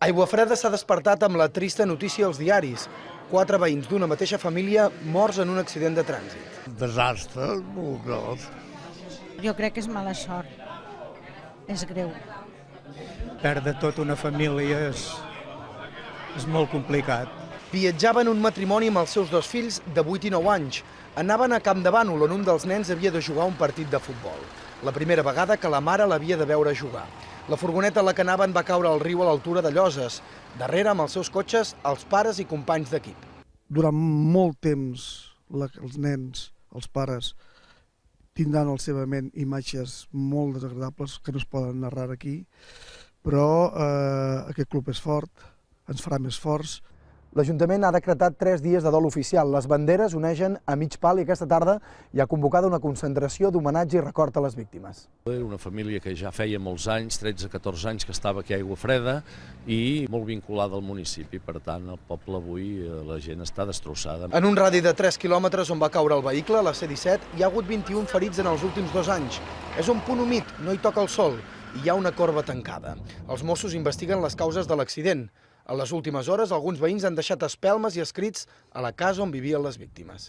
Aiguafreda s'ha despertat amb la trista notícia als diaris. 4 veïns d'una mateixa família morts en un accident de trànsit. Desastre, molt gros. Jo crec que és mala sort. És greu. Perdre tota una família és molt complicat. Viatjaven un matrimoni amb els seus 2 fills de 8 i 9 anys. Anaven a Campdevànol, on un dels nens havia de jugar un partit de futbol. La primera vegada que la mare l'havia de veure jugar. La furgoneta en la que anaven va caure al riu a l'altura de Lloses. Darrere, amb els seus cotxes, els pares i companys d'equip. Durant molt temps, els nens, els pares, tindran al seva ment imatges molt desagradables que no es poden narrar aquí, però aquest club és fort, ens farà més forts. L'Ajuntament ha decretat 3 dies de dol oficial. Les banderes onegen a mig pal i aquesta tarda hi ha convocada una concentració d'homenatge i record a les víctimes. Era una família que ja feia molts anys, 13-14 anys, que estava aquí a Aiguafreda i molt vinculada al municipi. Per tant, el poble avui, la gent està destrossada. En un radi de 3 quilòmetres on va caure el vehicle, la C-17, hi ha hagut 21 ferits en els últims 2 anys. És un punt humit, no hi toca el sol i hi ha una corba tancada. Els Mossos investiguen les causes de l'accident. A les últimes hores, alguns veïns han deixat espelmes i escrits a la casa on vivien les víctimes.